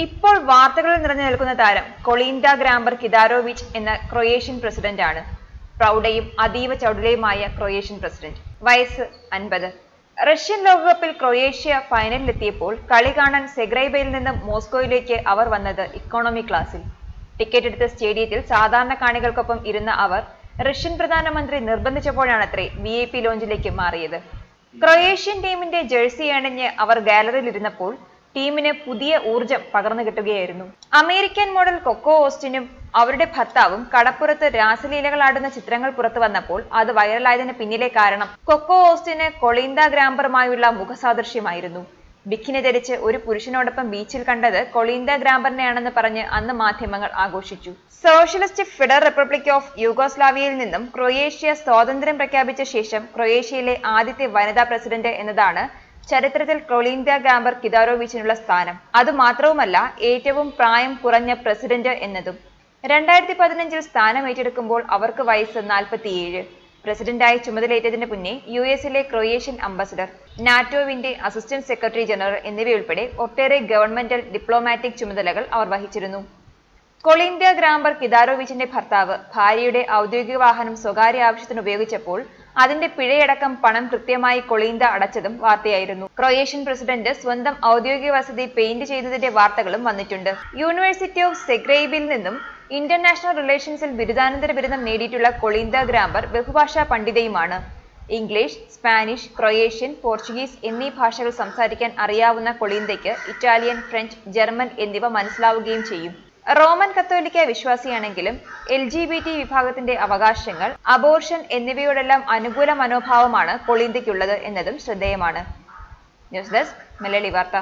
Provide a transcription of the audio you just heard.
ഇപ്പോൾ വാർത്തകളിൽ നിറഞ്ഞു നിൽക്കുന്ന താരം കൊളീൻഡ ഗ്രാംബർ കിതാരോവിച്ച് എന്ന ക്രൊയേഷ്യൻ പ്രസിഡന്റ് ആണ്. പ്രൗഢയും അതീവ ചടുലയുമായ ക്രൊയേഷ്യൻ പ്രസിഡന്റ്. വയസ്സ് 50. റഷ്യൻ ലോകകപ്പിൽ ക്രൊയേഷ്യ ഫൈനലിലെത്തിയപ്പോൾ കളി കാണാൻ സെഗ്രൈബയിൽ നിന്നും മോസ്കോയിലേക്ക് അവർ വന്നത് ഇക്കോണമി ക്ലാസ്സിൽ. ടിക്കറ്റ് എടുത്ത സ്റ്റേഡിയത്തിൽ സാധാരണ കാണികൾക്കൊപ്പം ഇരുന്ന അവർ റഷ്യൻ പ്രധാനമന്ത്രി നിർബന്ധിച്ചപ്പോഴാണത്രേ VIP ലോഞ്ചിലേക്ക് മാറിയത്. ക്രൊയേഷ്യൻ ടീമിന്റെ ജേഴ്സി അണിഞ്ഞ് അവർ ഗാലറിയിലിരുന്നപ്പോൾ ടീമിന് പുതിയ ഊർജം പകർന്നു കിട്ടുകയായിരുന്നു. അമേരിക്കൻ മോഡൽ കൊക്കോ ഓസ്റ്റിനും അവരുടെ ഭർത്താവും കടപ്പുറത്ത് രാസലീലകളാടുന്ന ചിത്രങ്ങൾ പുറത്തു വന്നപ്പോൾ അത് വൈറലായതിന് പിന്നിലെ കാരണം കൊക്കോ ഓസ്റ്റിന് കൊളീൻഡ ഗ്രാംബറുമായുള്ള മുഖസാദൃശ്യമായിരുന്നു. ബിക്കിനി ധരിച്ച് ഒരു പുരുഷനോടൊപ്പം ബീച്ചിൽ കണ്ടത് കൊളീൻഡ ഗ്രാംബറിനെയാണെന്ന് പറഞ്ഞ് അന്ന് മാധ്യമങ്ങൾ ആഘോഷിച്ചു. സോഷ്യലിസ്റ്റ് ഫെഡറൽ റിപ്പബ്ലിക് ഓഫ് യൂഗോസ്ലാവിയയിൽ നിന്നും ക്രൊയേഷ്യ സ്വാതന്ത്ര്യം പ്രഖ്യാപിച്ച ശേഷം ക്രൊയേഷ്യയിലെ ആദ്യത്തെ വനിതാ പ്രസിഡന്റ് എന്നതാണ് ചരിത്രത്തിൽ കൊളീൻഡ ഗ്രാംബർ കിതാരോവിച്ചിനുള്ള സ്ഥാനം. അതുമാത്രവുമല്ല, ഏറ്റവും പ്രായം കുറഞ്ഞ പ്രസിഡന്റ് എന്നതും. 2015 സ്ഥാനം ഏറ്റെടുക്കുമ്പോൾ അവർക്ക് വയസ്സ് 47. പ്രസിഡന്റായി ചുമതലയേറ്റതിന് മുന്നേ US-ലെ ക്രൊയേഷ്യൻ അംബാസഡർ, നാറ്റോവിന്റെ അസിസ്റ്റന്റ് സെക്രട്ടറി ജനറൽ എന്നിവയുൾപ്പെടെ ഒട്ടേറെ ഗവൺമെന്റൽ ഡിപ്ലോമാറ്റിക് ചുമതലകൾ അവർ വഹിച്ചിരുന്നു. കൊളീൻഡ ഗ്രാംബർ കിതാരോവിച്ചിന്റെ ഭർത്താവ് ഭാര്യയുടെ ഔദ്യോഗിക വാഹനം സ്വകാര്യ ആവശ്യത്തിന് ഉപയോഗിച്ചപ്പോൾ അതിന്റെ പിഴയടക്കം പണം കൃത്യമായി കൊളീൻഡ അടച്ചതും വാർത്തയായിരുന്നു. ക്രൊയേഷ്യൻ പ്രസിഡന്റ് സ്വന്തം ഔദ്യോഗിക വസതി പെയിന്റ് ചെയ്തതിന്റെ വാർത്തകളും വന്നിട്ടുണ്ട്. യൂണിവേഴ്സിറ്റി ഓഫ് സെഗ്രൈബിൽ നിന്നും ഇന്റർനാഷണൽ റിലേഷൻസിൽ ബിരുദാനന്തര ബിരുദം നേടിയിട്ടുള്ള കൊളീൻഡ ഗ്രാംബർ ബഹുഭാഷാ പണ്ഡിതയുമാണ്. ഇംഗ്ലീഷ്, സ്പാനിഷ്, ക്രൊയേഷ്യൻ, പോർച്ചുഗീസ് എന്നീ ഭാഷകൾ സംസാരിക്കാൻ അറിയാവുന്ന കൊളീൻഡയ്ക്ക് ഇറ്റാലിയൻ, ഫ്രഞ്ച്, ജർമ്മൻ എന്നിവ മനസ്സിലാവുകയും ചെയ്യും. റോമൻ കത്തോലിക്ക വിശ്വാസിയാണെങ്കിലും LGBT വിഭാഗത്തിന്റെ അവകാശങ്ങൾ, അബോർഷൻ എന്നിവയോടെല്ലാം അനുകൂല മനോഭാവമാണ് കൊളീൻഡയ്ക്കുള്ളത് എന്നതും ശ്രദ്ധേയമാണ്. ന്യൂസ് ഡെസ്ക് മലയാളി വാർത്ത.